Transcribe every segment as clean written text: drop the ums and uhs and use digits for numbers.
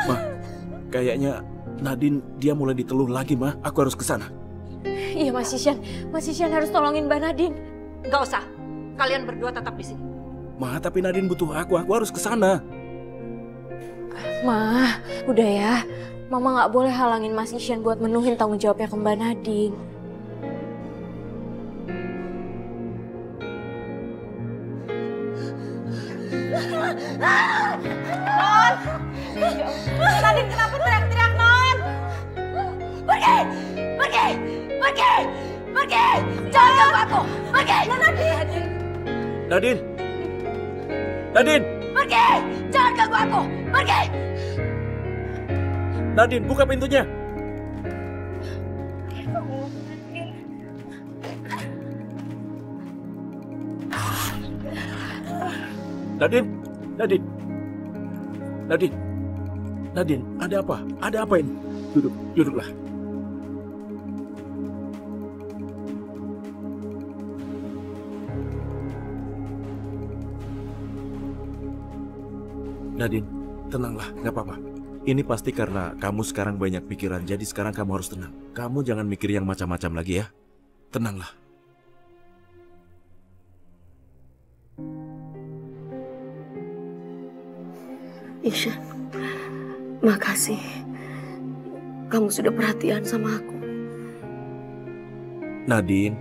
Ma, kayaknya Nadine dia mulai diteluh lagi, Ma. Aku harus ke sana. Iya, Mas Isyan harus tolongin Mbak Nadine. Nggak usah, kalian berdua tetap di sini. Ma, tapi Nadine butuh aku harus ke sana. Ma, udah ya. Mama nggak boleh halangin Mas Isyan buat menuhin tanggung jawabnya ke Mbak Nadine. Non! Nadine kenapa teriak-teriak, Non? Pergi! Pergi! Pergi! Pergi! Jangan ganggu aku! Pergi! Nadine! Nadine! Nadine! Pergi! Jangan ganggu aku! Pergi! Nadine, buka pintunya! Nadine! Nadine! Nadine! Nadine, ada apa? Ada apa ini? Duduklah. Nadine, tenanglah, nggak apa-apa. Ini pasti karena kamu sekarang banyak pikiran, jadi sekarang kamu harus tenang. Kamu jangan mikir yang macam-macam lagi ya. Tenanglah. Isyan, makasih. Kamu sudah perhatian sama aku. Nadine,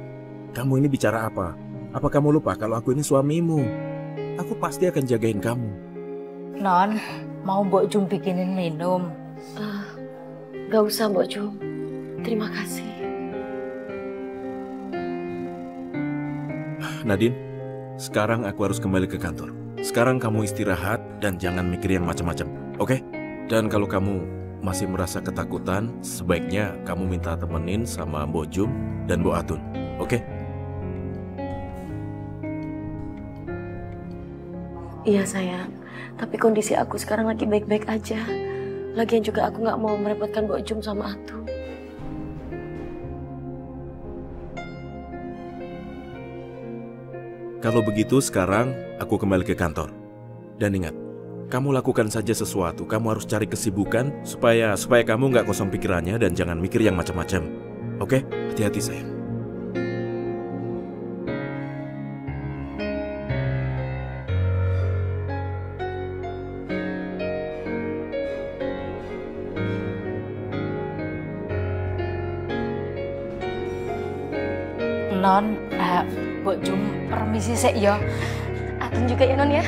kamu ini bicara apa? Apa kamu lupa kalau aku ini suamimu? Aku pasti akan jagain kamu. Non, mau Mbok Jum bikinin minum? Gak usah, Mbok Jum. Terima kasih. Nadine, sekarang aku harus kembali ke kantor. Sekarang kamu istirahat dan jangan mikir yang macam-macam, oke? Dan kalau kamu masih merasa ketakutan, sebaiknya kamu minta temenin sama Mbok Jum dan Mbok Atun, oke? Iya sayang, tapi kondisi aku sekarang lagi baik-baik aja. Lagian juga aku nggak mau merepotkan Mbok Jum sama Atu. Kalau begitu sekarang aku kembali ke kantor. Dan ingat, kamu lakukan saja sesuatu. Kamu harus cari kesibukan supaya kamu nggak kosong pikirannya dan jangan mikir yang macam-macam. Oke? Hati-hati sayang. Non, Mbok Jum permisi sik ya. Atun juga ya Non ya.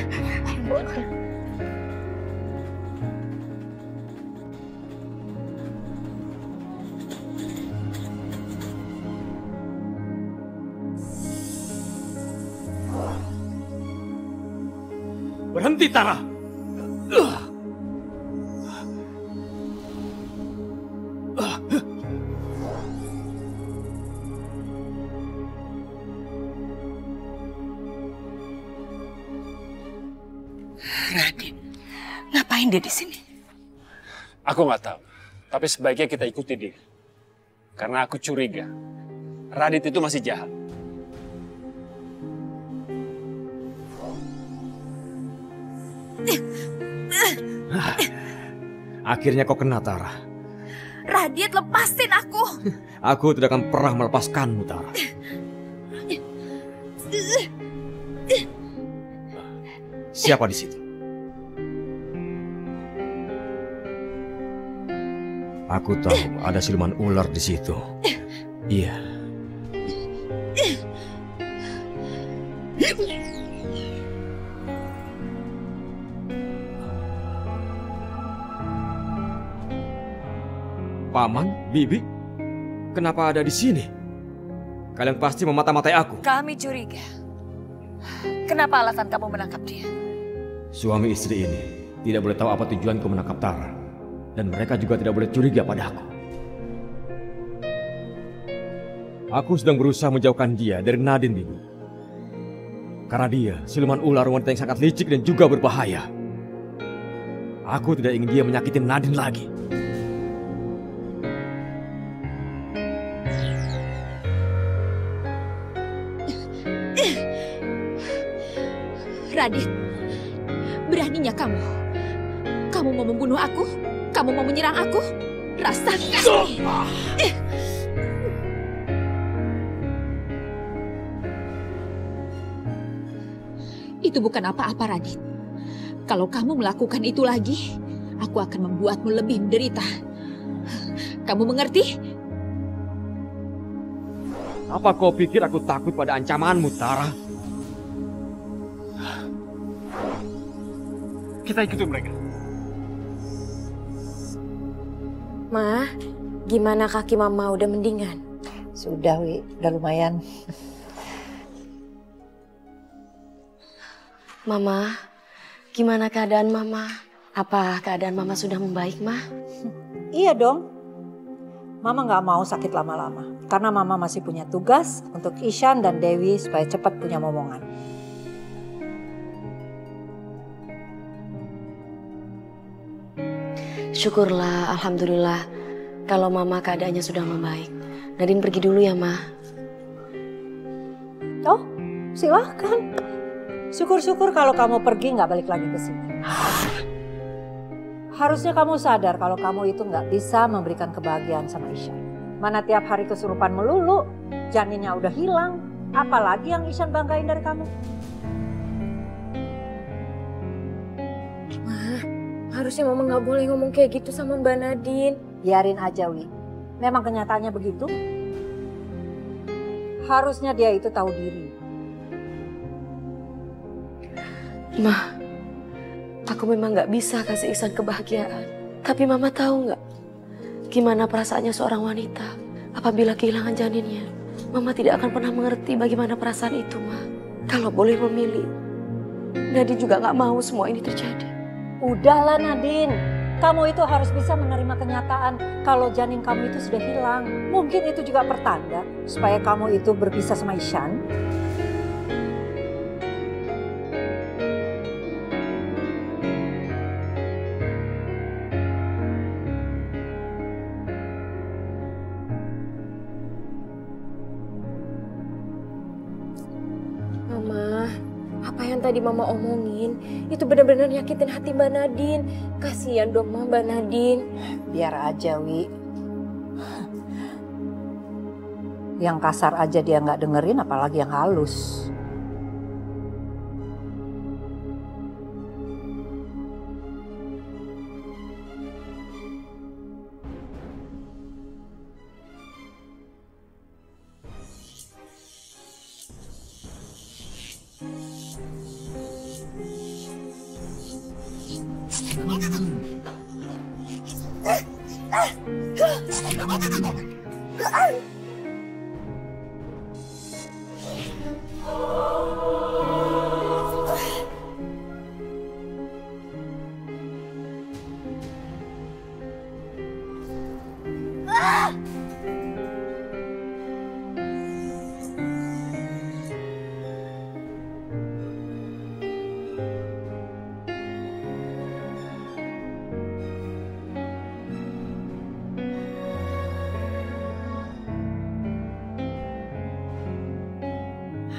Berhenti, Tara! Radit, ngapain dia di sini? Aku nggak tahu, tapi sebaiknya kita ikuti dia. Karena aku curiga, Radit itu masih jahat. Akhirnya kau kena, Tara. Radit, lepasin aku. Aku tidak akan pernah melepaskanmu, Tara. Siapa di situ? Aku tahu ada siluman ular di situ. Iya. Paman, Bibi, kenapa ada di sini? Kalian pasti memata-matai aku. Kami curiga. Kenapa alasan kamu menangkap dia? Suami istri ini tidak boleh tahu apa tujuanku menangkap Tara. Dan mereka juga tidak boleh curiga padaku. Aku sedang berusaha menjauhkan dia dari Nadine, Bibi. Karena dia siluman ular, wanita yang sangat licik dan juga berbahaya. Aku tidak ingin dia menyakiti Nadine lagi. Radit, beraninya kamu. Kamu mau membunuh aku? Kamu mau menyerang aku? Rasakan! Itu bukan apa-apa, Radit. Kalau kamu melakukan itu lagi, aku akan membuatmu lebih menderita. Kamu mengerti? Apa kau pikir aku takut pada ancamanmu, Tara? Kita ikutin mereka. Ma, gimana kaki Mama, udah mendingan? Sudah, Wi. Udah lumayan. Mama, gimana keadaan Mama? Apa keadaan Mama sudah membaik, Ma? Iya dong. Mama nggak mau sakit lama-lama. Karena Mama masih punya tugas untuk Ishan dan Dewi supaya cepat punya momongan. Syukurlah, Alhamdulillah. Kalau Mama keadaannya sudah membaik. Nadine pergi dulu ya, Ma. Oh, silahkan. Syukur-syukur kalau kamu pergi nggak balik lagi ke sini. Harusnya kamu sadar kalau kamu itu nggak bisa memberikan kebahagiaan sama Ishan. Mana tiap hari kesurupan melulu, janinnya udah hilang. Apalagi yang Ishan banggain dari kamu? Harusnya Mama nggak boleh ngomong kayak gitu sama Mbak Nadine. Biarin aja, Wi. Memang kenyataannya begitu. Harusnya dia itu tahu diri. Ma, aku memang gak bisa kasih Ihsan kebahagiaan. Tapi Mama tahu gak gimana perasaannya seorang wanita apabila kehilangan janinnya. Mama tidak akan pernah mengerti bagaimana perasaan itu, Ma. Kalau boleh memilih, Nadine juga gak mau semua ini terjadi. Udahlah Nadine, kamu itu harus bisa menerima kenyataan kalau janin kamu itu sudah hilang. Mungkin itu juga pertanda supaya kamu itu berpisah sama Ishan. Mama, apa yang tadi Mama omongin itu benar-benar nyakitin hati Mbak Nadine. Kasihan dong Mbak Nadine. Biar aja, Wi. Yang kasar aja dia nggak dengerin, apalagi yang halus.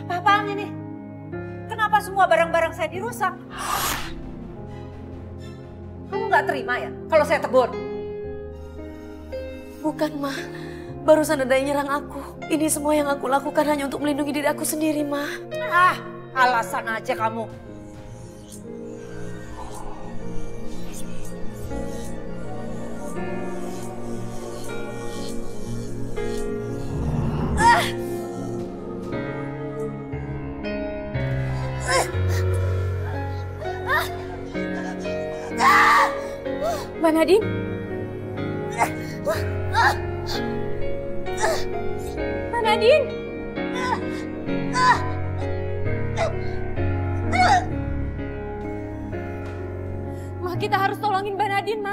Apa-apaan ini? Kenapa semua barang-barang saya dirusak? Kamu nggak terima ya kalau saya tegur? Bukan, Ma. Barusan ada yang nyerang aku. Ini semua yang aku lakukan hanya untuk melindungi diri aku sendiri, Ma. Ah, alasan aja kamu. Mbak Nadine? Mbak Nadine? Kita harus tolongin Mbak Nadine, Ma.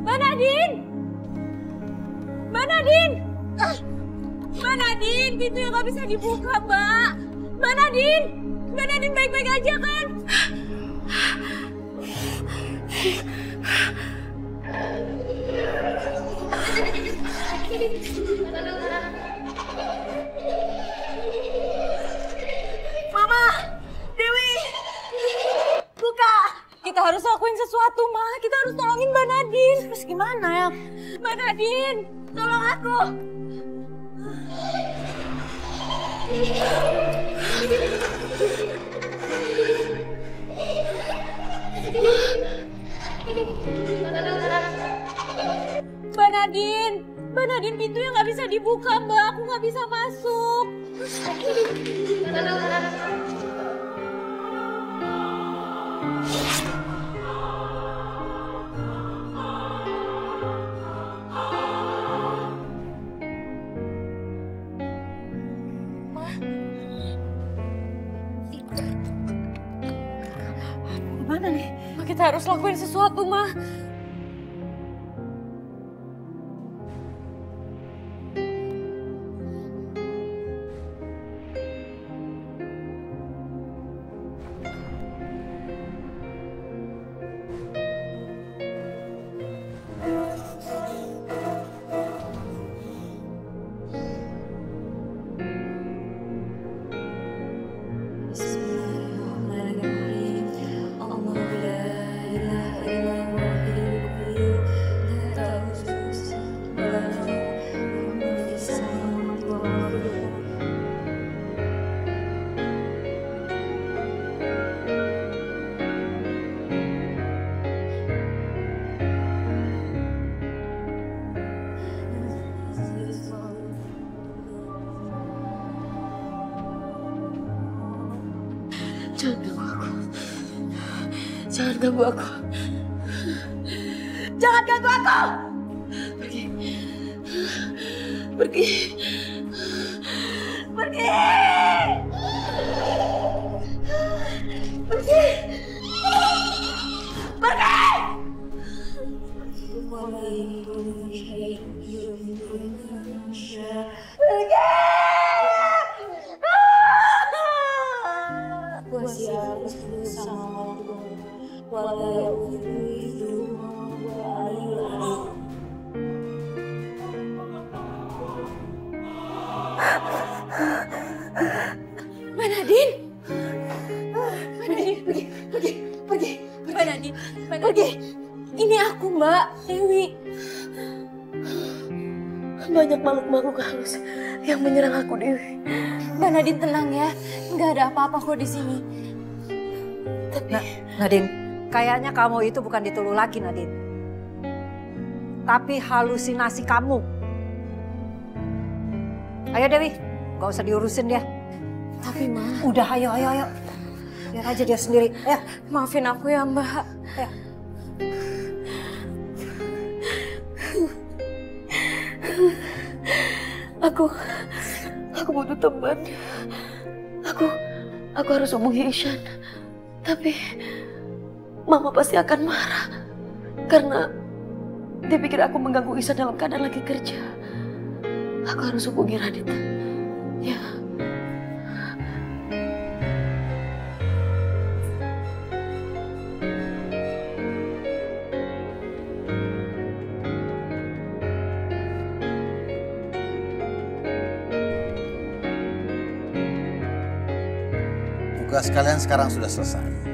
Mbak Nadine! Mbak Nadine! Mbak Nadine, pintunya nggak bisa dibuka, Mbak. Mbak Nadine! Mbak Nadine baik-baik aja kan? Mama, Dewi, buka. Kita harus lakuin sesuatu, Ma. Kita harus tolongin Mbak Nadine. Terus gimana ya? Mbak Nadine, tolong aku. Mbak Nadine, pintunya nggak bisa dibuka, Mbak. Aku nggak bisa masuk. Gimana nih? Kita harus lakuin sesuatu, Ma. Jangan ganggu aku. Jangan ganggu aku! Pergi. Pergi. Pergi! Pergi! Pergi! Mbak Nadine! Mbak Nadine, pergi. Mbak Nadine, pergi. Ini aku, Mbak Dewi. Banyak makhluk-makhluk halus yang menyerang aku, Dewi. Mbak Nadine tenang ya, nggak ada apa-apa kok di sini. Nadine, kayaknya kamu itu bukan ditulu lagi, Nadine. Tapi halusinasi kamu. Ayo Dewi, gak usah diurusin dia. Tapi Ma, Udah, ayo. Biar aja dia sendiri. Ya, maafin aku ya Mbak. ya. Aku butuh teman. Aku harus hubungi Ishan. Tapi Mama pasti akan marah karena dia pikir aku mengganggu Ishan dalam keadaan lagi kerja. Aku harus hubungi Radit. Ya. Tugas kalian sekarang sudah selesai.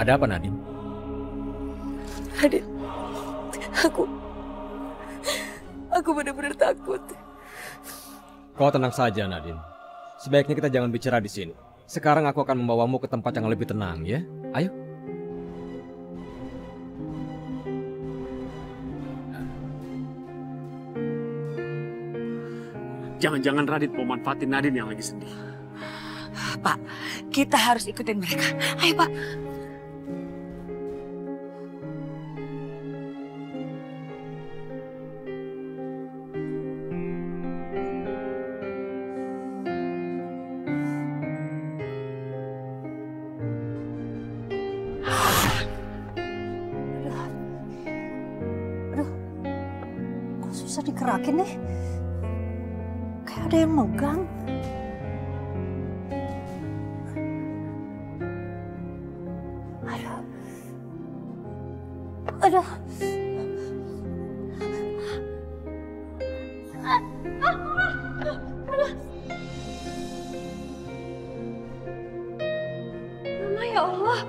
Ada apa, Nadine? Radit, aku benar-benar takut. Kau tenang saja, Nadine. Sebaiknya kita jangan bicara di sini. Sekarang aku akan membawamu ke tempat yang lebih tenang, ya? Ayo. Jangan-jangan Radit mau manfaatin Nadine yang lagi sedih. Pak, kita harus ikutin mereka. Ayo, Pak. Kok susah dikerakin nih? Kayak ada yang megang. Aduh. Mama, ya Allah.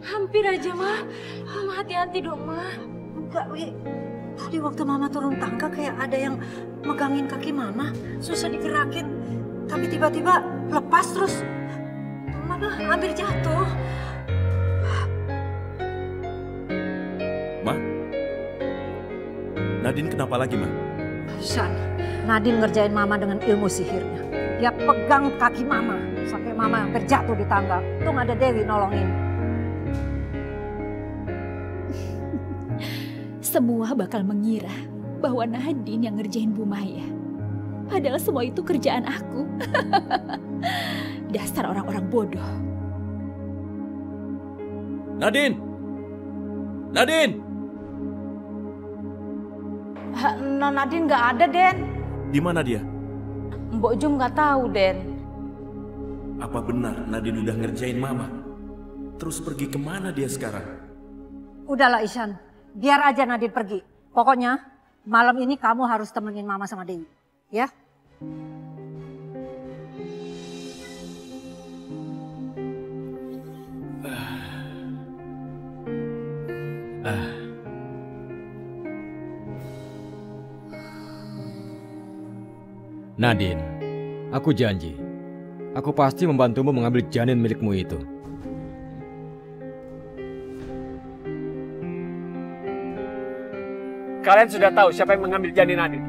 Hampir aja, Ma. Mama hati-hati dong, Ma. Enggak, Wi. Tadi waktu Mama turun tangga kayak ada yang megangin kaki Mama. Susah digerakin. Tapi tiba-tiba lepas terus. Mama hampir jatuh. Ma? Nadine kenapa lagi, Ma? Shan, Nadine ngerjain Mama dengan ilmu sihirnya. Dia pegang kaki Mama sampai Mama hampir jatuh di tangga. Untung ada Dewi nolongin. Semua bakal mengira bahwa Nadine yang ngerjain Bu Maya. Padahal semua itu kerjaan aku. Dasar orang-orang bodoh. Nadine! Nadine! Non Nadine nggak ada, Den. Di mana dia? Mbok Jum nggak tahu, Den. Apa benar Nadine udah ngerjain Mama? Terus pergi kemana dia sekarang? Udahlah Ishan, biar aja Nadine pergi. Pokoknya malam ini kamu harus temenin Mama sama Dewi. Ya? Nadine, aku janji. Aku pasti membantumu mengambil janin milikmu itu. Kalian sudah tahu siapa yang mengambil janin Nadine?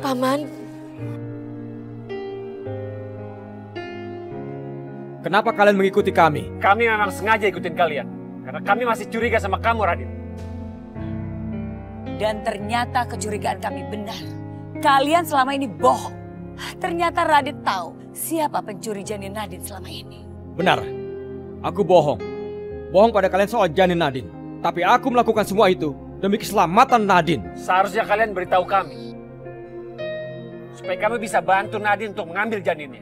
Paman, Kenapa kalian mengikuti kami? Kami memang sengaja ikutin kalian. Karena kami masih curiga sama kamu, Radit. Dan ternyata kecurigaan kami benar. Kalian selama ini bohong. Ternyata Radit tahu siapa pencuri janin Nadine selama ini. Benar, aku bohong. Bohong pada kalian soal janin Nadine. Tapi aku melakukan semua itu demi keselamatan Nadine. Seharusnya kalian beritahu kami. Supaya kami bisa bantu Nadine untuk mengambil janinnya.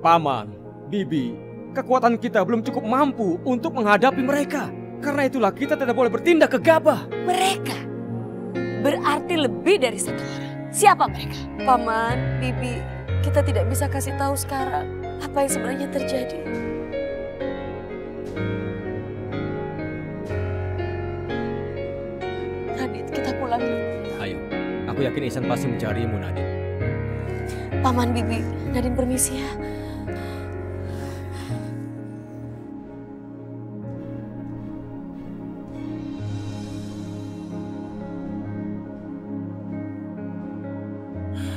Paman, Bibi, kekuatan kita belum cukup mampu untuk menghadapi mereka. Karena itulah kita tidak boleh bertindak gegabah. Mereka berarti lebih dari satu orang. Siapa mereka? Paman, Bibi, kita tidak bisa kasih tahu sekarang apa yang sebenarnya terjadi. Radit, kita pulang yuk. Ayo, aku yakin Ihsan pasti mencarimu, Nadine. Paman, Bibi, Nadine permisi ya.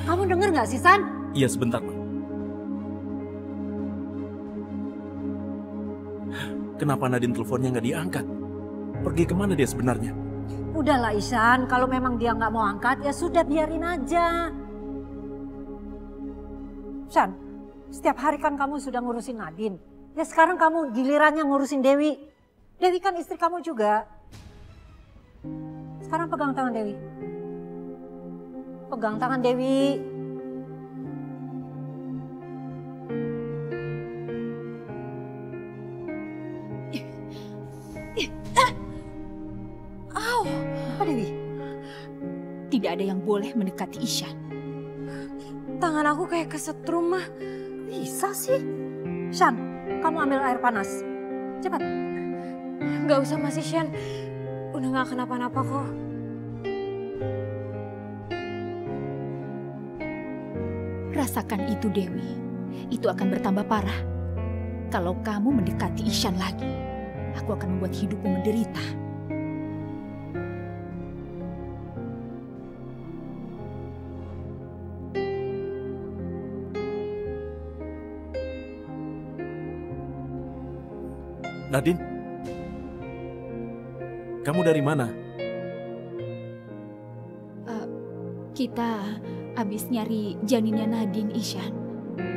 Kamu denger gak sih, San? Iya, sebentar, Ma. Kenapa Nadine teleponnya nggak diangkat? Pergi kemana dia sebenarnya? Udahlah Ihsan, kalau memang dia nggak mau angkat, ya sudah biarin aja. San, setiap hari kan kamu sudah ngurusin Nadine. Ya sekarang kamu gilirannya ngurusin Dewi. Dewi kan istri kamu juga. Sekarang pegang tangan Dewi. Pegang tangan Dewi. Apa Dewi? Tidak ada yang boleh mendekati Ihsan. Tangan aku kayak kesetrum, Mah. Bisa sih. Shan, kamu ambil air panas. Cepat. Gak usah Mas Ishan. Udah gak kenapa-napa kok. Rasakan itu, Dewi. Itu akan bertambah parah. Kalau kamu mendekati Ihsan lagi, aku akan membuat hidupmu menderita. Nadine? Kamu dari mana? Kita habis nyari janinnya Nadine, Ishan.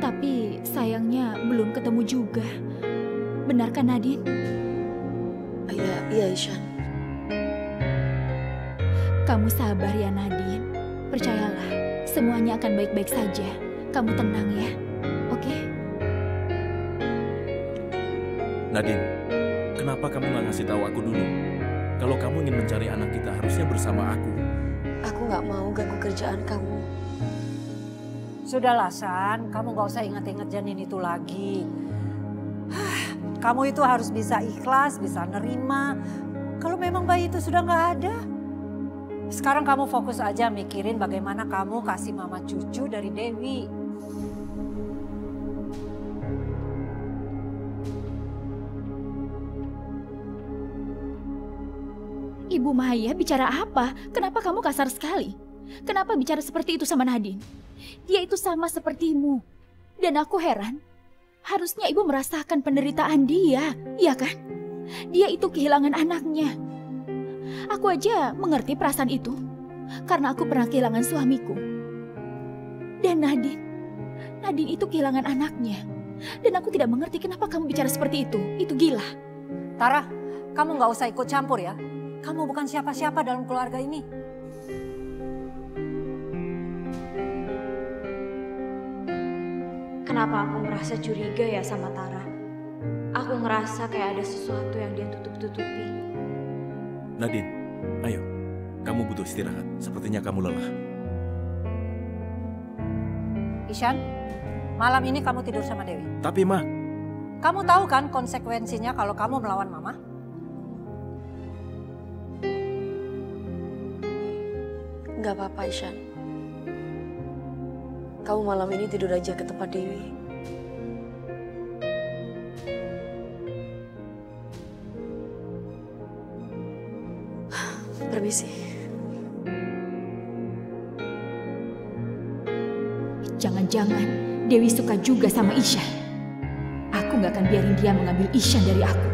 Tapi sayangnya belum ketemu juga. Benar kan, Nadine? Iya, Ishan. Kamu sabar ya, Nadine. Percayalah, semuanya akan baik-baik saja. Kamu tenang ya, oke? Nadine, kenapa kamu nggak ngasih tahu aku dulu? Kalau kamu ingin mencari anak kita, harusnya bersama aku. Aku nggak mau ganggu kerjaan kamu. Sudahlah, San. Kamu gak usah ingat-ingat janin itu lagi. Kamu itu harus bisa ikhlas, bisa nerima. Kalau memang bayi itu sudah gak ada. Sekarang kamu fokus aja mikirin bagaimana kamu kasih mama cucu dari Dewi. Ibu Maya bicara apa? Kenapa kamu kasar sekali? Kenapa bicara seperti itu sama Nadine? Dia itu sama sepertimu. Dan aku heran. Harusnya ibu merasakan penderitaan dia, iya kan? Dia itu kehilangan anaknya. Aku aja mengerti perasaan itu. Karena aku pernah kehilangan suamiku. Dan Nadine itu kehilangan anaknya. Dan aku tidak mengerti kenapa kamu bicara seperti itu. Itu gila. Tara, kamu gak usah ikut campur ya. Kamu bukan siapa-siapa dalam keluarga ini. Kenapa aku merasa curiga ya sama Tara? Aku ngerasa kayak ada sesuatu yang dia tutup-tutupi. Nadine, ayo. Kamu butuh istirahat. Sepertinya kamu lelah. Ishan, malam ini kamu tidur sama Dewi. Tapi, Ma. Kamu tahu kan konsekuensinya kalau kamu melawan Mama? Nggak apa-apa, Ishan. Kamu malam ini tidur aja ke tempat Dewi. Permisi. Jangan-jangan Dewi suka juga sama Ishan. Aku gak akan biarin dia mengambil Ishan dari aku.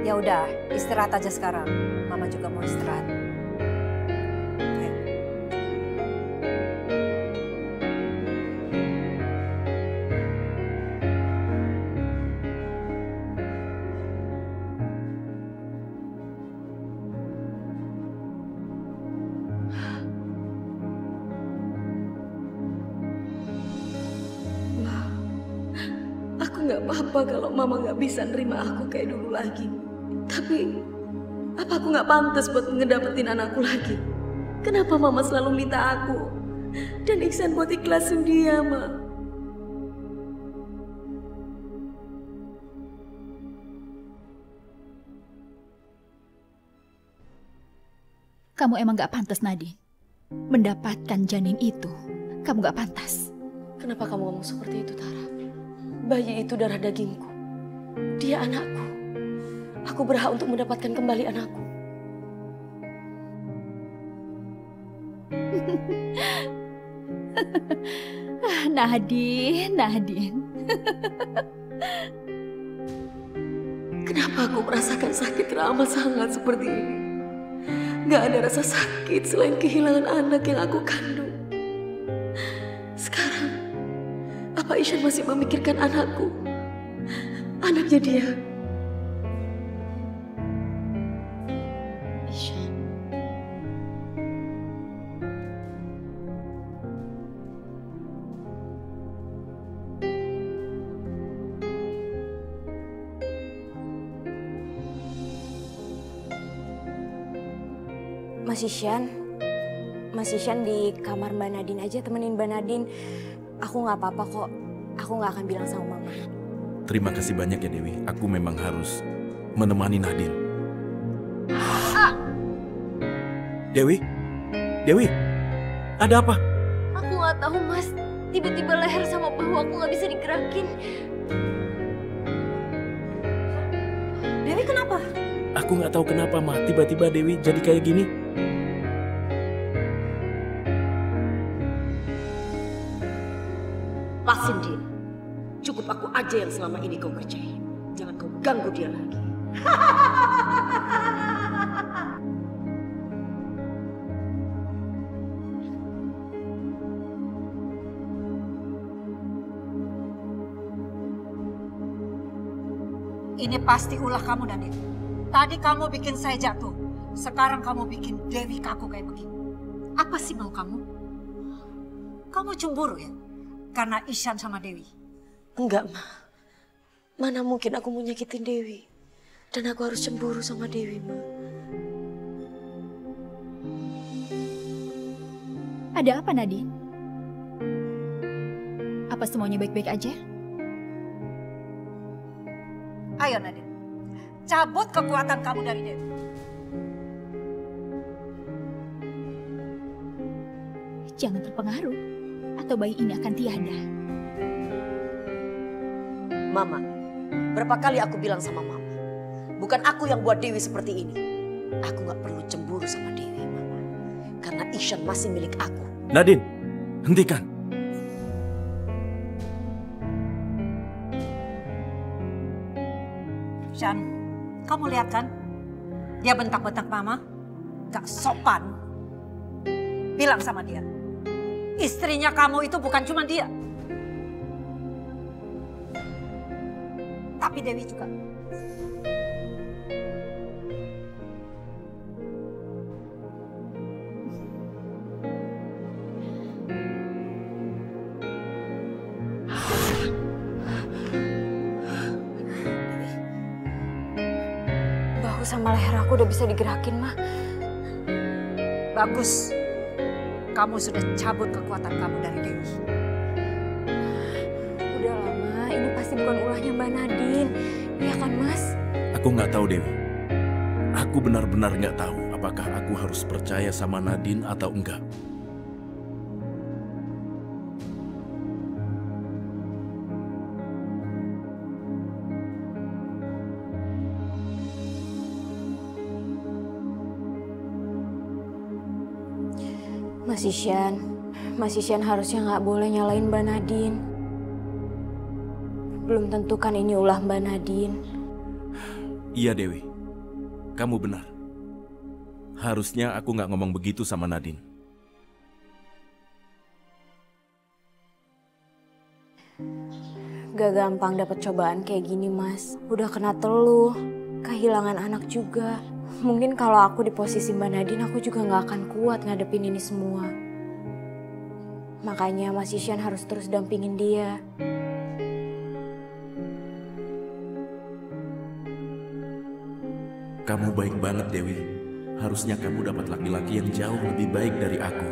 Ya udah, istirahat aja sekarang. Mama juga mau istirahat. Ayo. Aku nggak apa-apa kalau mama nggak bisa nerima aku kayak dulu lagi. Tapi, apa aku nggak pantas buat ngedapetin anakku lagi? Kenapa mama selalu minta aku dan Iksan buat ikhlasin dia, Ma? Kamu emang gak pantas, Nadine. Mendapatkan janin itu, kamu gak pantas. Kenapa kamu ngomong seperti itu, Tara? Bayi itu darah dagingku. Dia anakku. Aku berhak untuk mendapatkan kembali anakku. Nadine. Kenapa aku merasakan sakit teramat sangat seperti ini? Gak ada rasa sakit selain kehilangan anak yang aku kandung. Sekarang, apa Ishan masih memikirkan anakku? Anaknya dia. Ishan. Mas Ishan di kamar Mbak Nadine aja, temenin Mbak Nadine. Aku nggak apa-apa kok. Aku nggak akan bilang sama Mama. Terima kasih banyak ya Dewi. Aku memang harus menemani Nadine. Dewi, ada apa? Aku nggak tahu Mas. Tiba-tiba leher sama bahu aku nggak bisa digerakin. Dewi kenapa? Aku nggak tahu kenapa, Ma. Tiba-tiba Dewi jadi kayak gini. Lepasin dia. Cukup aku aja yang selama ini kau kerjain. Jangan kau ganggu dia lagi. Ini pasti ulah kamu, Nadine. Tadi kamu bikin saya jatuh. Sekarang kamu bikin Dewi kaku kayak begini. Apa sih mau kamu? Kamu cemburu ya? Karena Ihsan sama Dewi? Enggak, Ma. Mana mungkin aku mau nyakitin Dewi. Dan aku harus cemburu sama Dewi, Ma. Ada apa, Nadine? Apa semuanya baik-baik aja? Ayo Nadine, cabut kekuatan kamu dari Dewi. Jangan terpengaruh, atau bayi ini akan tiada. Mama, berapa kali aku bilang sama Mama, bukan aku yang buat Dewi seperti ini. Aku gak perlu cemburu sama Dewi, Mama. Karena Ihsan masih milik aku. Nadine, hentikan. Ihsan, kamu lihat kan? Dia bentak-bentak Mama. Gak sopan. Bilang sama dia. Istrinya kamu itu bukan cuma dia. Tapi Dewi juga. Bahu sama leher aku udah bisa digerakin, Ma. Bagus. Kamu sudah cabut kekuatan kamu dari Dewi. Udahlah, Ma. Ini pasti bukan ulahnya Mbak Nadine. Iya kan, Mas? Aku nggak tahu, Dewi. Aku benar-benar nggak tahu apakah aku harus percaya sama Nadine atau enggak. Mas Ihsan harusnya nggak boleh nyalain Mbak Nadine. Belum tentu kan ini ulah Mbak Nadine. Iya, Dewi. Kamu benar. Harusnya aku nggak ngomong begitu sama Nadine. Gak gampang dapet cobaan kayak gini, Mas. Udah kena teluh, kehilangan anak juga. Mungkin kalau aku di posisi Mbak Nadine, aku juga gak akan kuat ngadepin ini semua. Makanya Mas Ihsan harus terus dampingin dia. Kamu baik banget, Dewi. Harusnya kamu dapat laki-laki yang jauh lebih baik dari aku.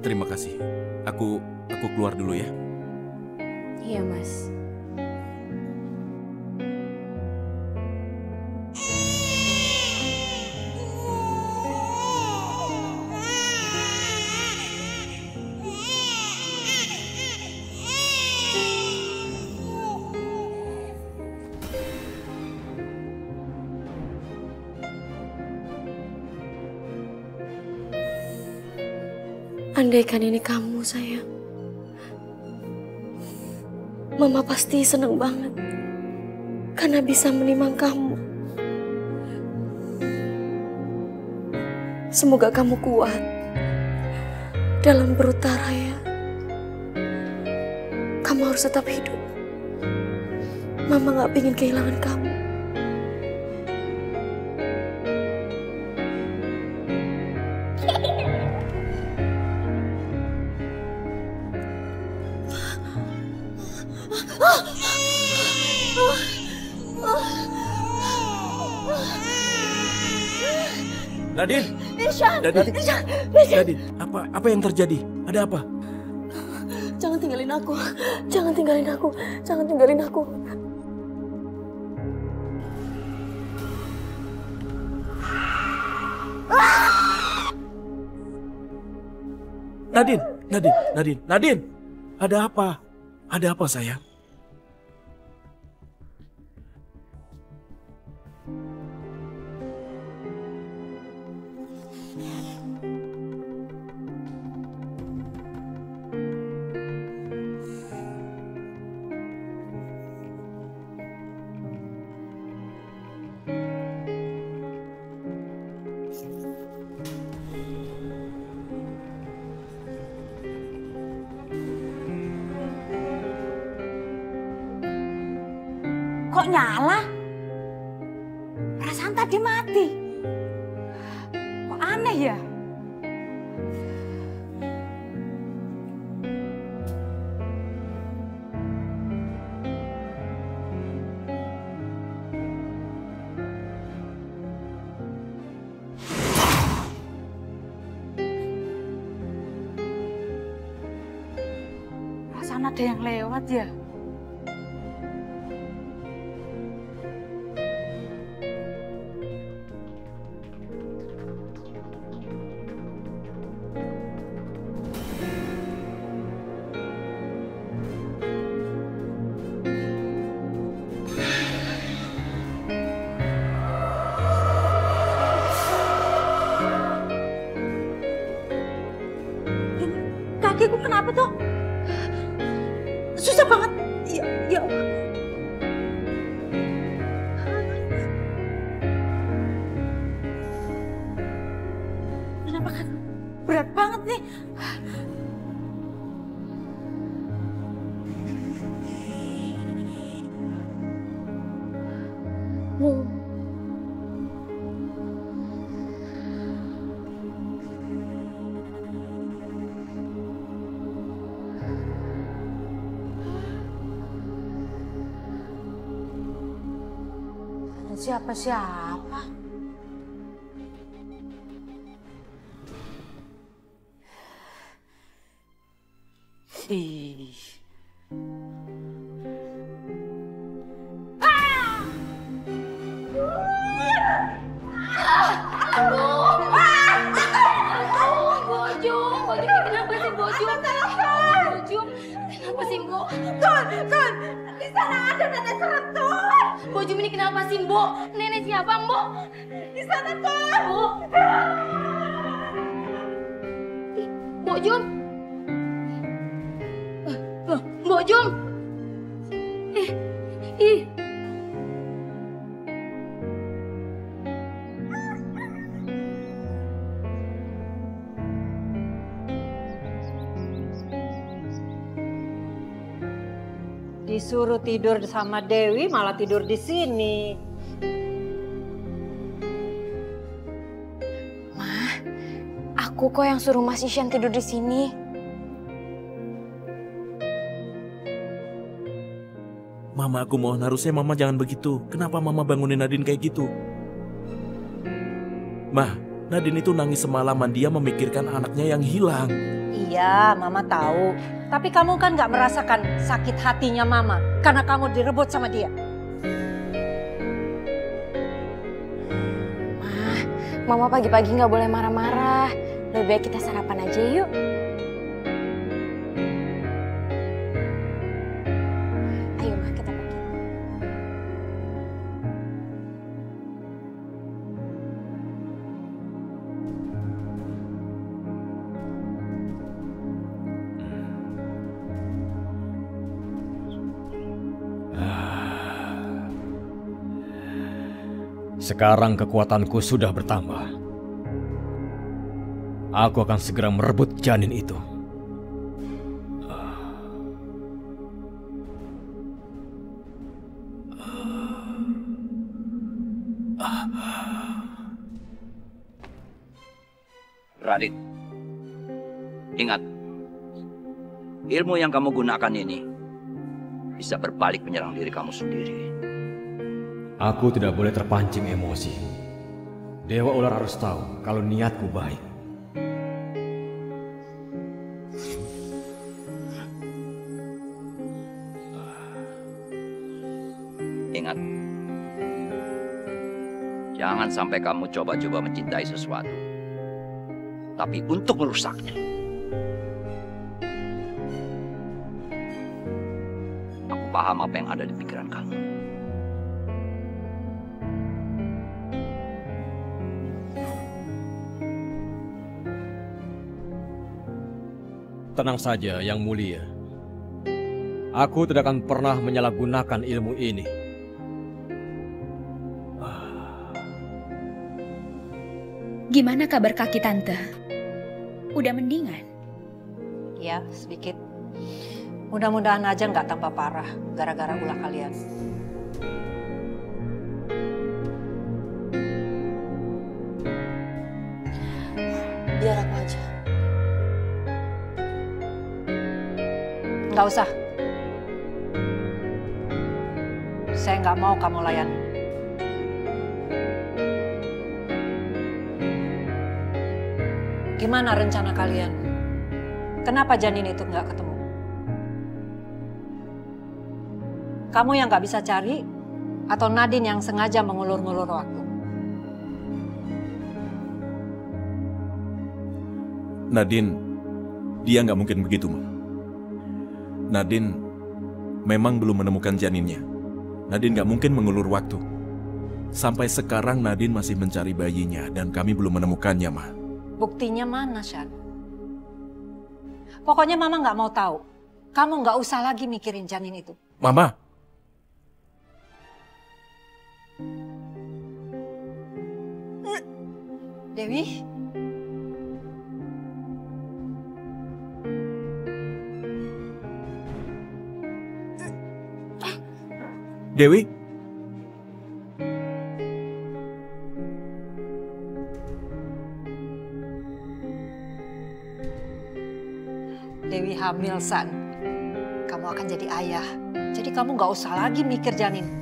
Terima kasih. Aku keluar dulu ya. Iya, Mas. Andaikan ini kamu, sayang. Mama pasti seneng banget. Karena bisa menimang kamu. Semoga kamu kuat. Dalam berutara ya. Kamu harus tetap hidup. Mama gak pengen kehilangan kamu. Nadine! Ihsan! Nadine, apa yang terjadi? Ada apa? Jangan tinggalin aku. Jangan tinggalin aku. Jangan tinggalin aku. Nadine! Ada apa? Ada apa, sayang? kok nyala? Perasaan tadi mati. Kok aneh ya? Perasaan ada yang lewat ya? Kakiku kenapa tuh? Susah banget. Ya Allah. Kenapa kan berat banget nih? Siapa-siapa? Ih. Bojong kenapa sih Bojong? Kenapa sih Mbok? Tun, di sana ada nenek serentun. Bojong ini kenapa sih Mbok? Nenek siapa Mbok? Di sana Tun. Bojong. Bojong. Ih. Disuruh tidur sama Dewi malah tidur di sini. Ma, aku kok yang suruh Mas Isyan tidur di sini. Mama, aku mohon, harusnya Mama jangan begitu. Kenapa Mama bangunin Nadine kayak gitu? Mah, Nadine itu nangis semalaman, dia memikirkan anaknya yang hilang. Iya, Mama tahu. Tapi kamu kan gak merasakan sakit hatinya Mama karena kamu direbut sama dia. Mama pagi-pagi nggak boleh marah-marah. Lebih baik kita sarapan aja yuk. Ayo Ma, kita pergi. Sekarang kekuatanku sudah bertambah. Aku akan segera merebut janin itu. Radit, ingat, ilmu yang kamu gunakan ini bisa berbalik menyerang diri kamu sendiri. Aku tidak boleh terpancing emosi. Dewa Ular harus tahu kalau niatku baik. Ingat, jangan sampai kamu coba-coba mencintai sesuatu, tapi untuk merusaknya. Aku paham apa yang ada di pikiran kamu. Tenang saja, Yang Mulia. Aku tidak akan pernah menyalahgunakan ilmu ini. Gimana kabar kaki Tante? Udah mendingan? Ya, sedikit. Mudah-mudahan aja nggak tambah parah gara-gara ulah kalian. Biar aku aja. Nggak usah. Saya nggak mau kamu layani. Gimana rencana kalian? Kenapa janin itu nggak ketemu? Kamu yang nggak bisa cari, atau Nadine yang sengaja mengulur-ngulur waktu? Nadine, dia nggak mungkin begitu, Ma. Nadine memang belum menemukan janinnya. Nadine nggak mungkin mengulur waktu. Sampai sekarang Nadine masih mencari bayinya dan kami belum menemukannya, Ma. Buktinya mana, Shan? Pokoknya Mama nggak mau tahu. Kamu nggak usah lagi mikirin janin itu. Mama! Dewi? Dewi? Dewi hamil, San. Kamu akan jadi ayah. Jadi kamu nggak usah lagi mikir janin.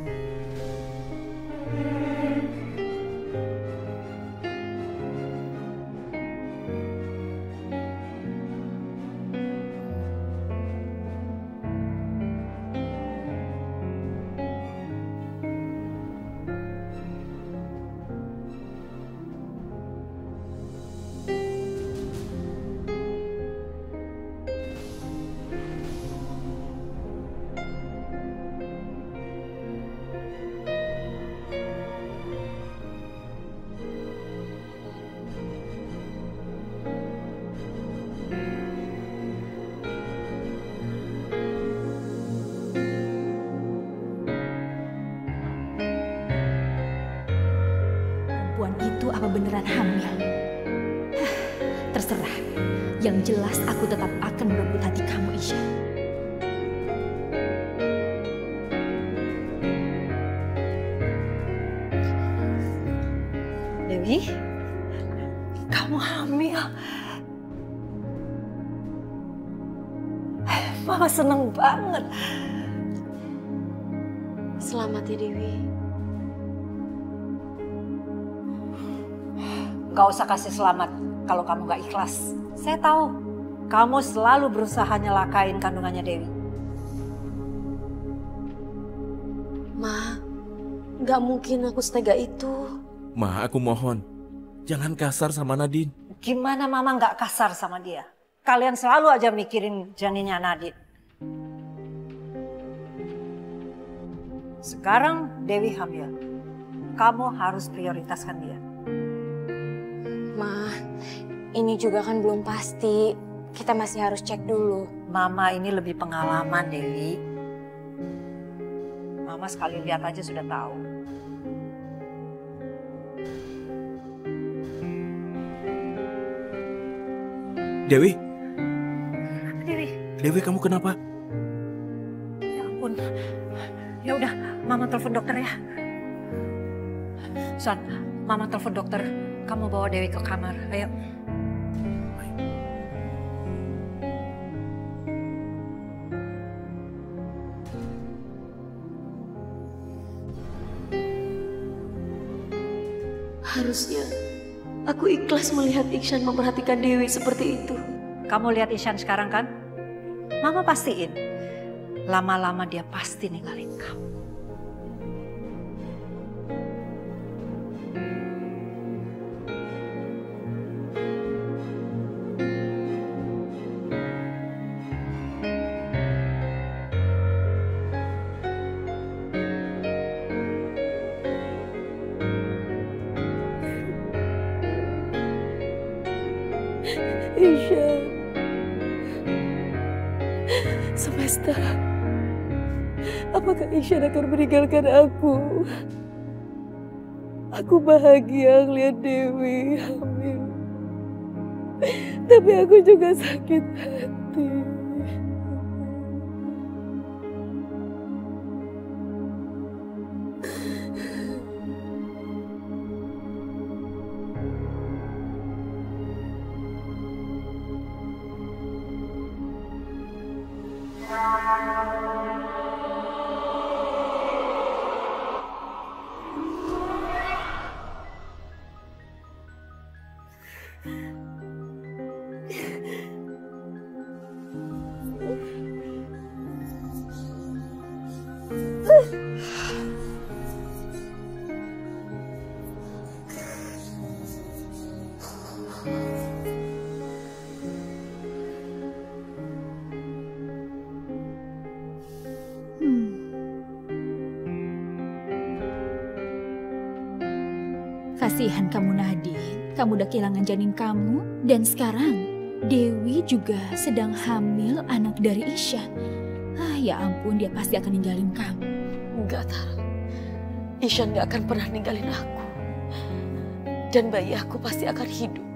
Itu apa beneran hamil? Terserah. Yang jelas aku tetap akan merebut hati kamu, Isya. Dewi, kamu hamil. Mama seneng banget. Selamat ya, Dewi. Gak usah kasih selamat kalau kamu gak ikhlas. Saya tahu kamu selalu berusaha nyelakain kandungannya Dewi. Ma, gak mungkin aku setega itu. Ma, aku mohon. Jangan kasar sama Nadine. Gimana Mama gak kasar sama dia? Kalian selalu aja mikirin janinnya Nadine. Sekarang Dewi hamil. Kamu harus prioritaskan dia. Ma, ini juga kan belum pasti. Kita masih harus cek dulu. Mama ini lebih pengalaman, Dewi. Mama sekali lihat aja sudah tahu. Dewi? Dewi. Dewi, kamu kenapa? Ya ampun. Ya udah, Mama telepon dokter ya. Son, Mama telepon dokter. Kamu bawa Dewi ke kamar, ayo. Harusnya aku ikhlas melihat Iksan memperhatikan Dewi seperti itu. Kamu lihat Ishan sekarang kan? Mama pastiin, lama-lama dia pasti ninggalin kamu. Ishan, Semesta, apakah Ishan akan meninggalkan aku? Aku bahagia ngeliat Dewi hamil, tapi aku juga sakit hati. Kasihan kamu Nadine, kamu udah kehilangan janin kamu dan sekarang Dewi juga sedang hamil anak dari Ishan. Ya ampun, dia pasti akan ninggalin kamu. Enggak, Tara. Ishan gak akan pernah ninggalin aku. Dan bayi aku pasti akan hidup.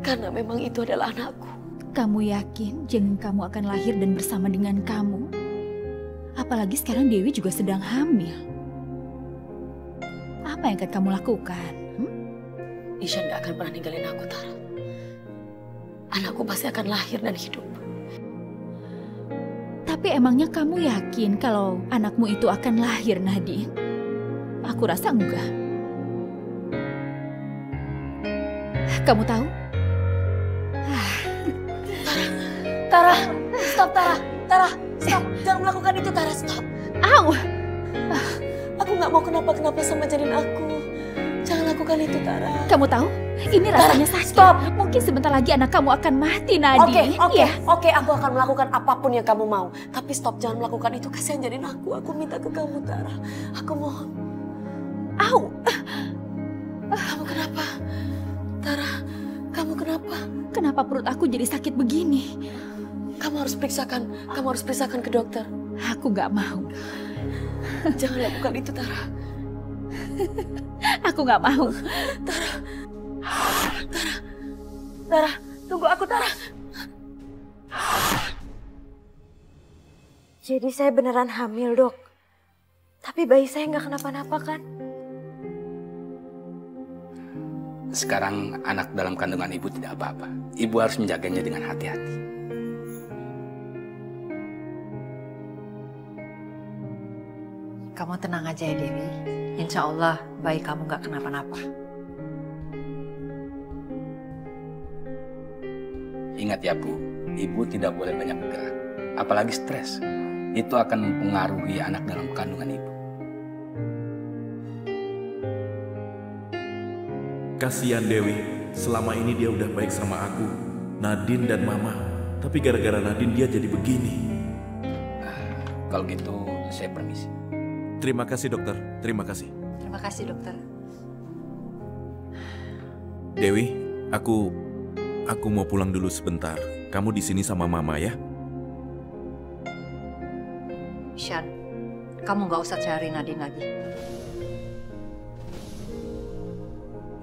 Karena memang itu adalah anakku. Kamu yakin janin kamu akan lahir dan bersama dengan kamu? Apalagi sekarang Dewi juga sedang hamil. Apa yang akan kamu lakukan? Ishan gak akan pernah ninggalin aku, Tara. Anakku pasti akan lahir dan hidup. Tapi emangnya kamu yakin kalau anakmu itu akan lahir, Nadine? Aku rasa enggak. Kamu tahu? Tara, stop Tara. Tara, stop. Jangan melakukan itu, Tara, stop. Au! Aku gak mau kenapa-kenapa sama janin aku. Jangan lakukan itu, Tara. Kamu tahu? Ini rasanya sakit. Stop. Mungkin sebentar lagi anak kamu akan mati, Nadine. Oke, aku akan melakukan apapun yang kamu mau. Tapi stop, jangan melakukan itu. Kasihan janin aku. Aku minta ke kamu, Tara. Aku mohon. Au! Kamu kenapa? Tara, kamu kenapa? Kenapa perut aku jadi sakit begini? Kamu harus periksakan ke dokter. Aku gak mau. Jangan lakukan itu, Tara. Aku gak mau. Tara, tunggu aku, Tara. Jadi saya beneran hamil, Dok. Tapi bayi saya nggak kenapa-napa kan? Sekarang anak dalam kandungan ibu tidak apa-apa. Ibu harus menjaganya dengan hati-hati. Kamu tenang aja ya Dewi. Insya Allah bayi kamu gak kenapa-napa. Ingat ya Bu, ibu tidak boleh banyak bergerak. Apalagi stres. Itu akan mempengaruhi anak dalam kandungan ibu. Kasihan Dewi, selama ini dia udah baik sama aku, Nadine dan Mama. Tapi gara-gara Nadine dia jadi begini. Kalau gitu saya permisi. Terima kasih dokter, terima kasih. Terima kasih dokter. Dewi, aku mau pulang dulu sebentar. Kamu di sini sama Mama ya. Ishan, kamu gak usah cari Nadine lagi.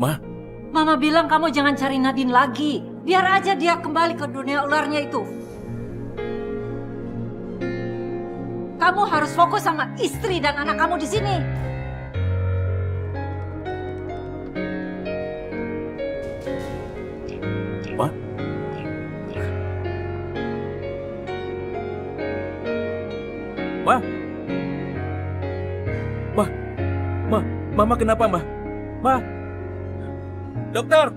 Ma? Mama bilang kamu jangan cari Nadine lagi. Biar aja dia kembali ke dunia ularnya itu. Kamu harus fokus sama istri dan anak kamu di sini. Ma? Mama kenapa, Ma? Ma? Dokter!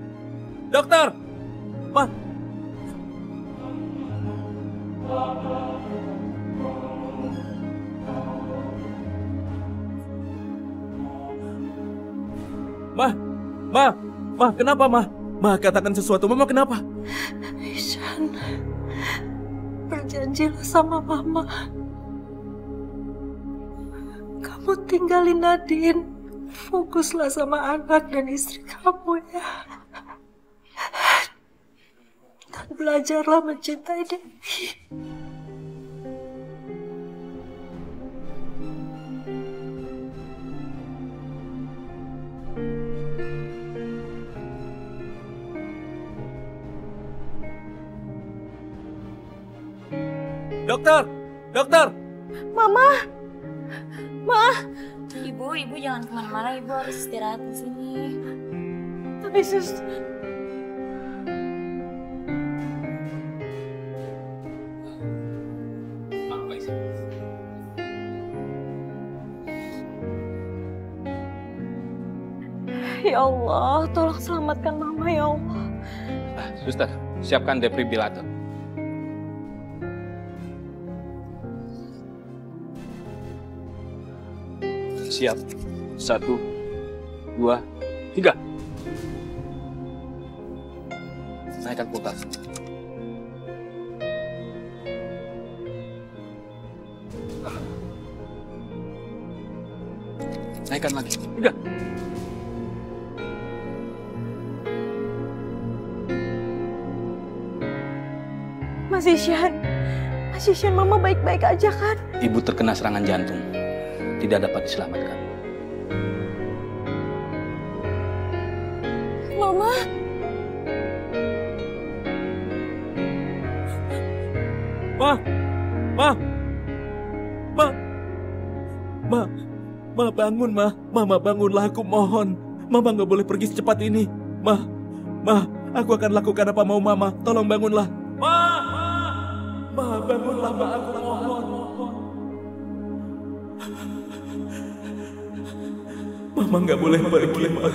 Dokter! Ma? Ma, kenapa, Ma? Ma, katakan sesuatu. Mama kenapa? Ishan, berjanjilah sama Mama. Kamu tinggalin Nadine. Fokuslah sama anak dan istri kamu ya. Dan belajarlah mencintai Dewi. Dokter! Dokter! Mama! Ma! Ibu jangan kemana-mana, Ibu harus istirahat di sini. Tapi sus... Allah, tolong selamatkan Mama ya Allah. Suster, siapkan defibrilator. Siap. 1, 2, 3. Naikkan pulsa. Naikkan lagi. 3. Mas Isyan, Mama baik-baik aja kan? Ibu terkena serangan jantung. Tidak dapat diselamatkan. Mama. Ma, bangun, Ma. Mama, bangunlah, aku mohon. Mama nggak boleh pergi secepat ini. Ma, aku akan lakukan apa mau Mama. Tolong bangunlah. Ma, bangunlah, Ma, aku mohon. Mama nggak boleh pergi, Ma.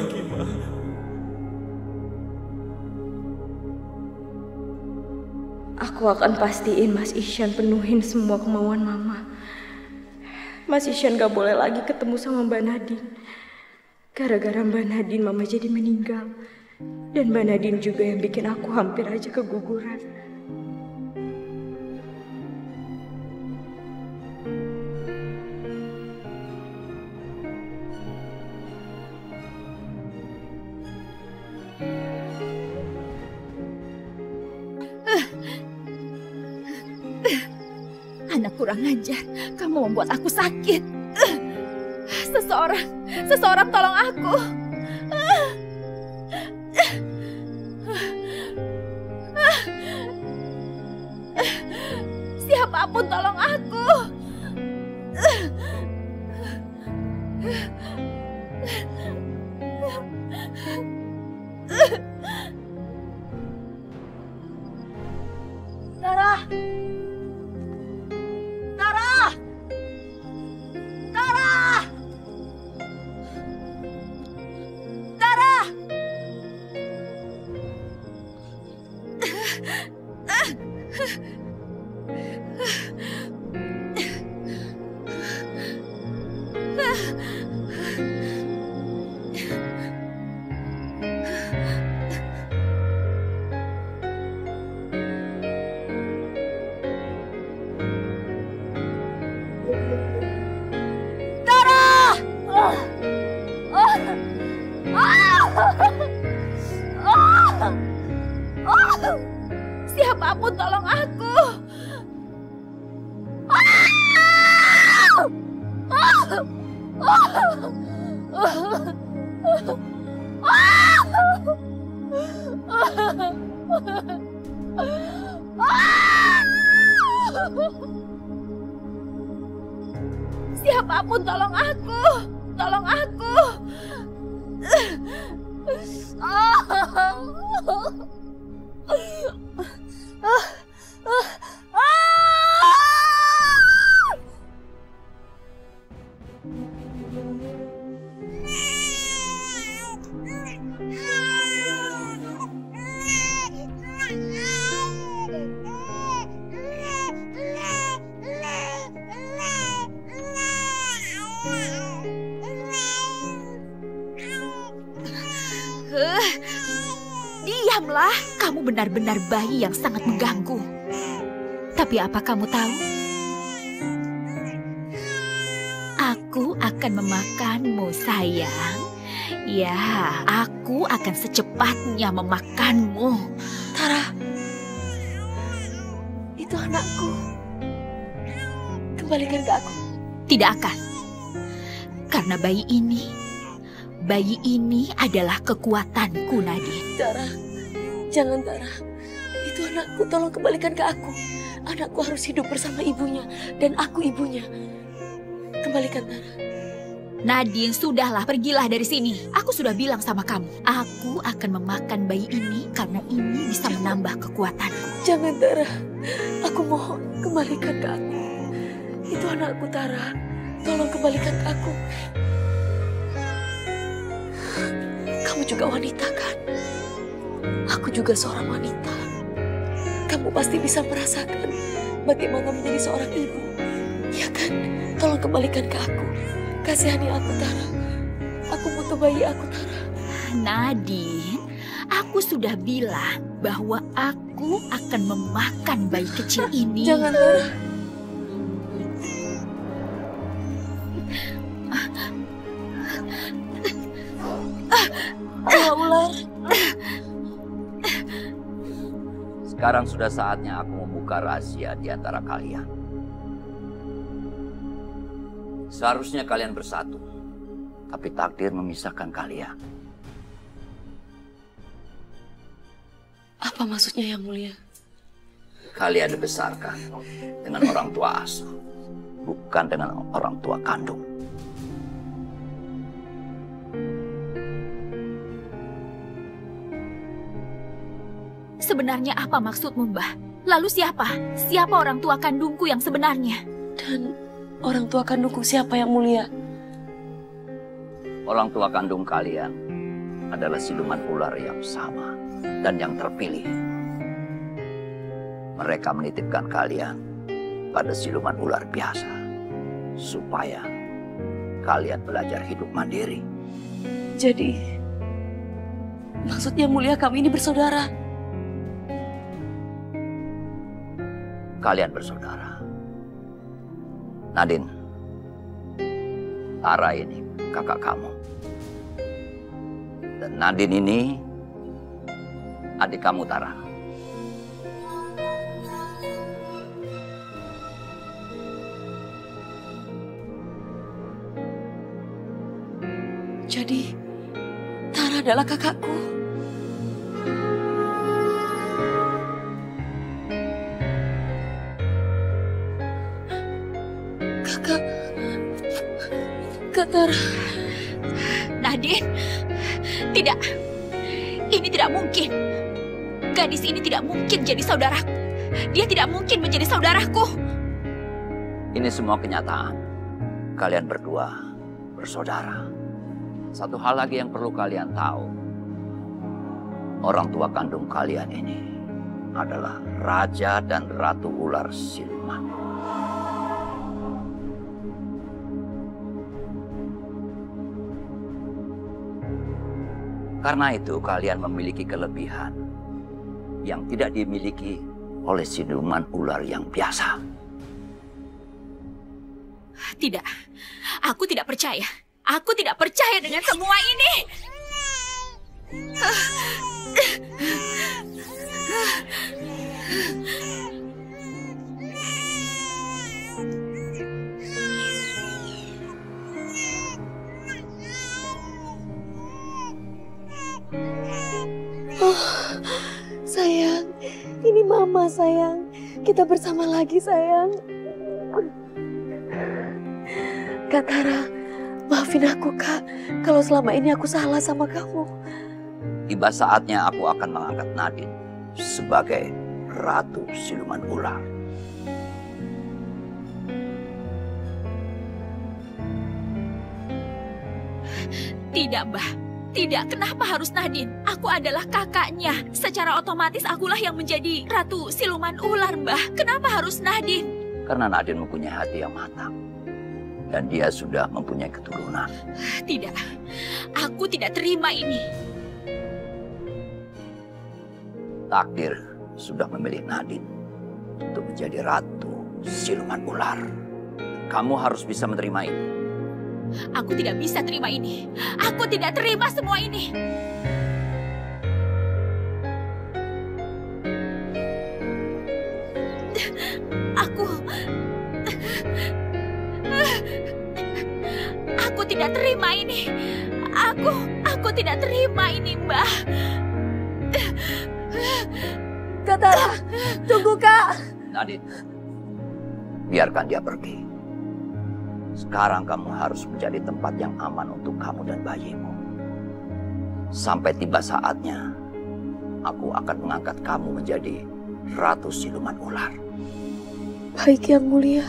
Aku akan pastiin Mas Isyan penuhin semua kemauan Mama. Mas Isyan gak boleh lagi ketemu sama Mbak Nadine. Gara-gara Mbak Nadine Mama jadi meninggal. Dan Mbak Nadine juga yang bikin aku hampir aja keguguran. Anak kurang ajar, kamu membuat aku sakit. Seseorang tolong aku. Siapapun tolong aku. Tara! Siapapun tolong aku. Siapapun tolong aku. Tolong aku. Diamlah, kamu benar-benar bayi yang sangat mengganggu. Tapi apa kamu tahu? Aku akan memakanmu, sayang. Ya, aku akan secepatnya memakanmu. Tara, itu anakku. Kembalikan ke aku. Tidak akan. Karena bayi ini adalah kekuatanku, Nadine. Tara, jangan Tara. Itu anakku, tolong kembalikan ke aku. Anakku harus hidup bersama ibunya, dan aku ibunya. Kembalikan Tara. Nadine, sudahlah, pergilah dari sini. Aku sudah bilang sama kamu, aku akan memakan bayi ini karena ini bisa menambah kekuatanku. Jangan Tara, aku mohon kembalikan ke aku. Itu anakku Tara, tolong kembalikan ke aku. Kamu juga wanita kan? Aku juga seorang wanita. Kamu pasti bisa merasakan bagaimana menjadi seorang ibu. Ya kan? Tolong kembalikan ke aku. Kasihani aku, Tara. Aku butuh bayi aku, Tara. Nadine, aku sudah bilang bahwa aku akan memakan bayi kecil ini. Jangan, Tara. Ayo, ular. Sekarang sudah saatnya aku membuka rahasia di antara kalian. Seharusnya kalian bersatu, tapi takdir memisahkan kalian. Apa maksudnya, Yang Mulia? Kalian dibesarkan dengan orang tua asuh, bukan dengan orang tua kandung. Sebenarnya apa maksudmu, Mbah? Lalu siapa? Siapa orang tua kandungku yang sebenarnya? Dan orang tua kandungku siapa, Yang Mulia? Orang tua kandung kalian adalah siluman ular yang sama dan yang terpilih. Mereka menitipkan kalian pada siluman ular biasa supaya kalian belajar hidup mandiri. Jadi, maksudnya Mulia kami ini bersaudara. Kalian bersaudara. Nadine, Tara ini kakak kamu. Dan Nadine ini adik kamu, Tara. Jadi, Tara adalah kakakku. Kak Tara. Nadine, tidak. Ini tidak mungkin. Gadis ini tidak mungkin jadi saudaraku. Dia tidak mungkin menjadi saudaraku. Ini semua kenyataan. Kalian berdua bersaudara. Satu hal lagi yang perlu kalian tahu. Orang tua kandung kalian ini adalah Raja dan Ratu Ular Siluman. Karena itu kalian memiliki kelebihan yang tidak dimiliki oleh siluman ular yang biasa. Tidak, aku tidak percaya. Aku tidak percaya dengan semua ini. Oh, sayang, ini Mama, sayang. Kita bersama lagi, sayang. Kak Tara, maafin aku, Kak. Kalau selama ini aku salah sama kamu. Tiba saatnya aku akan mengangkat Nadine sebagai Ratu Siluman Ular. Tidak, Mbah. Tidak, kenapa harus Nadine? Aku adalah kakaknya. Secara otomatis akulah yang menjadi Ratu Siluman Ular, Mbah. Kenapa harus Nadine? Karena Nadine mempunyai hati yang matang. Dan dia sudah mempunyai keturunan. Tidak, aku tidak terima ini. Takdir sudah memilih Nadine untuk menjadi Ratu Siluman Ular. Kamu harus bisa menerima ini. Aku tidak bisa terima ini. Aku tidak terima semua ini. Aku tidak terima ini. Aku tidak terima ini, Mbah. Kak Tara, tunggu, Kak. Nadine, biarkan dia pergi. Sekarang kamu harus menjadi tempat yang aman untuk kamu dan bayimu. Sampai tiba saatnya, aku akan mengangkat kamu menjadi Ratu Siluman Ular. Baik, Yang Mulia.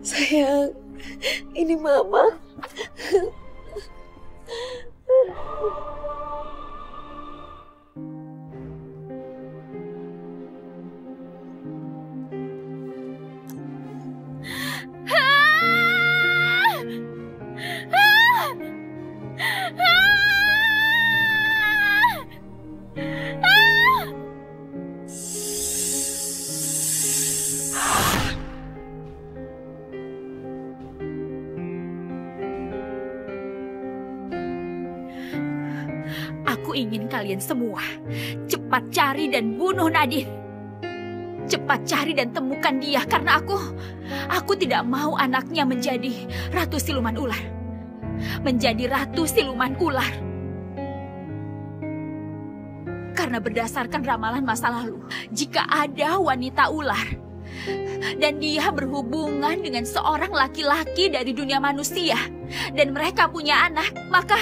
Sayang, ini Mama. Aku ingin kalian semua cepat cari dan bunuh Nadine. Cepat cari dan temukan dia karena aku tidak mau anaknya menjadi ratu siluman ular. Menjadi ratu siluman ular. Karena berdasarkan ramalan masa lalu, jika ada wanita ular dan dia berhubungan dengan seorang laki-laki dari dunia manusia dan mereka punya anak, maka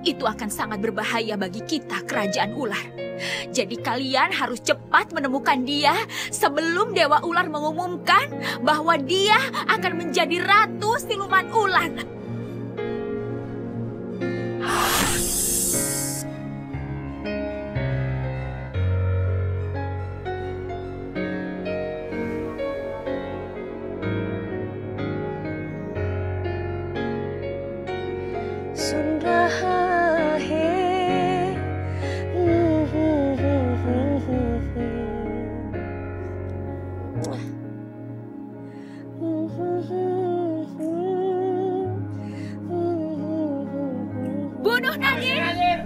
itu akan sangat berbahaya bagi kita, kerajaan ular. Jadi kalian harus cepat menemukan dia sebelum Dewa Ular mengumumkan bahwa dia akan menjadi ratu siluman ular. Bunuh Nadine!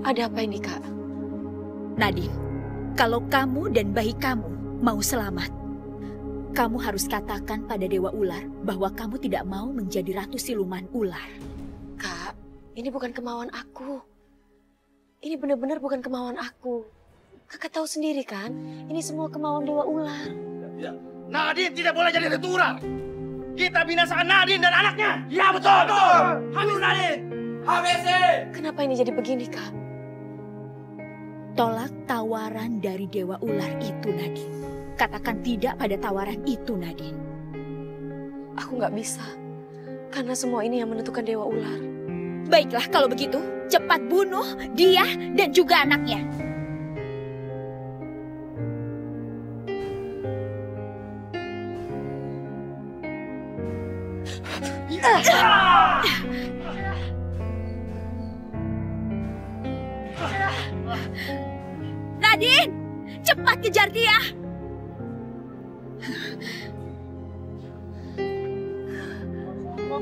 Ada apa ini, Kak? Nadine, kalau kamu dan bayi kamu mau selamat, kamu harus katakan pada Dewa Ular bahwa kamu tidak mau menjadi ratu siluman ular. Kak, ini bukan kemauan aku. Ini benar-benar bukan kemauan aku. Kakak tahu sendiri kan, ini semua kemauan Dewa Ular. Ya. Nadine tidak boleh jadi ratu ular. Kita binasakan Nadine dan anaknya. Ya betul. Habis Nadine. Habis. Kenapa ini jadi begini, Kak? Tolak tawaran dari Dewa Ular itu, Nadine. Katakan tidak pada tawaran itu, Nadine. Aku nggak bisa. Karena semua ini yang menentukan Dewa Ular. Baiklah kalau begitu, cepat bunuh dia dan juga anaknya. Nadine, cepat kejar dia.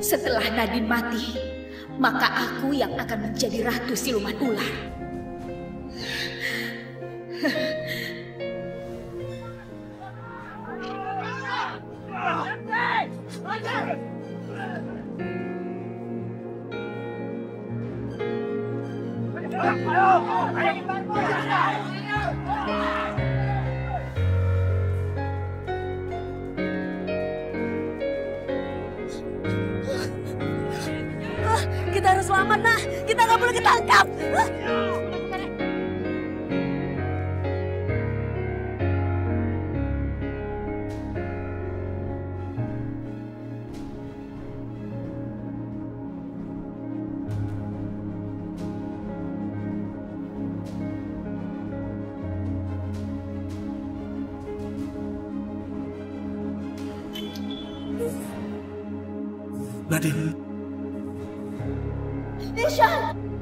Setelah Nadine mati, maka aku yang akan menjadi ratu siluman ular. Kita harus selamat, Nak. Kita nggak boleh ketangkap. Nadine. Ishan!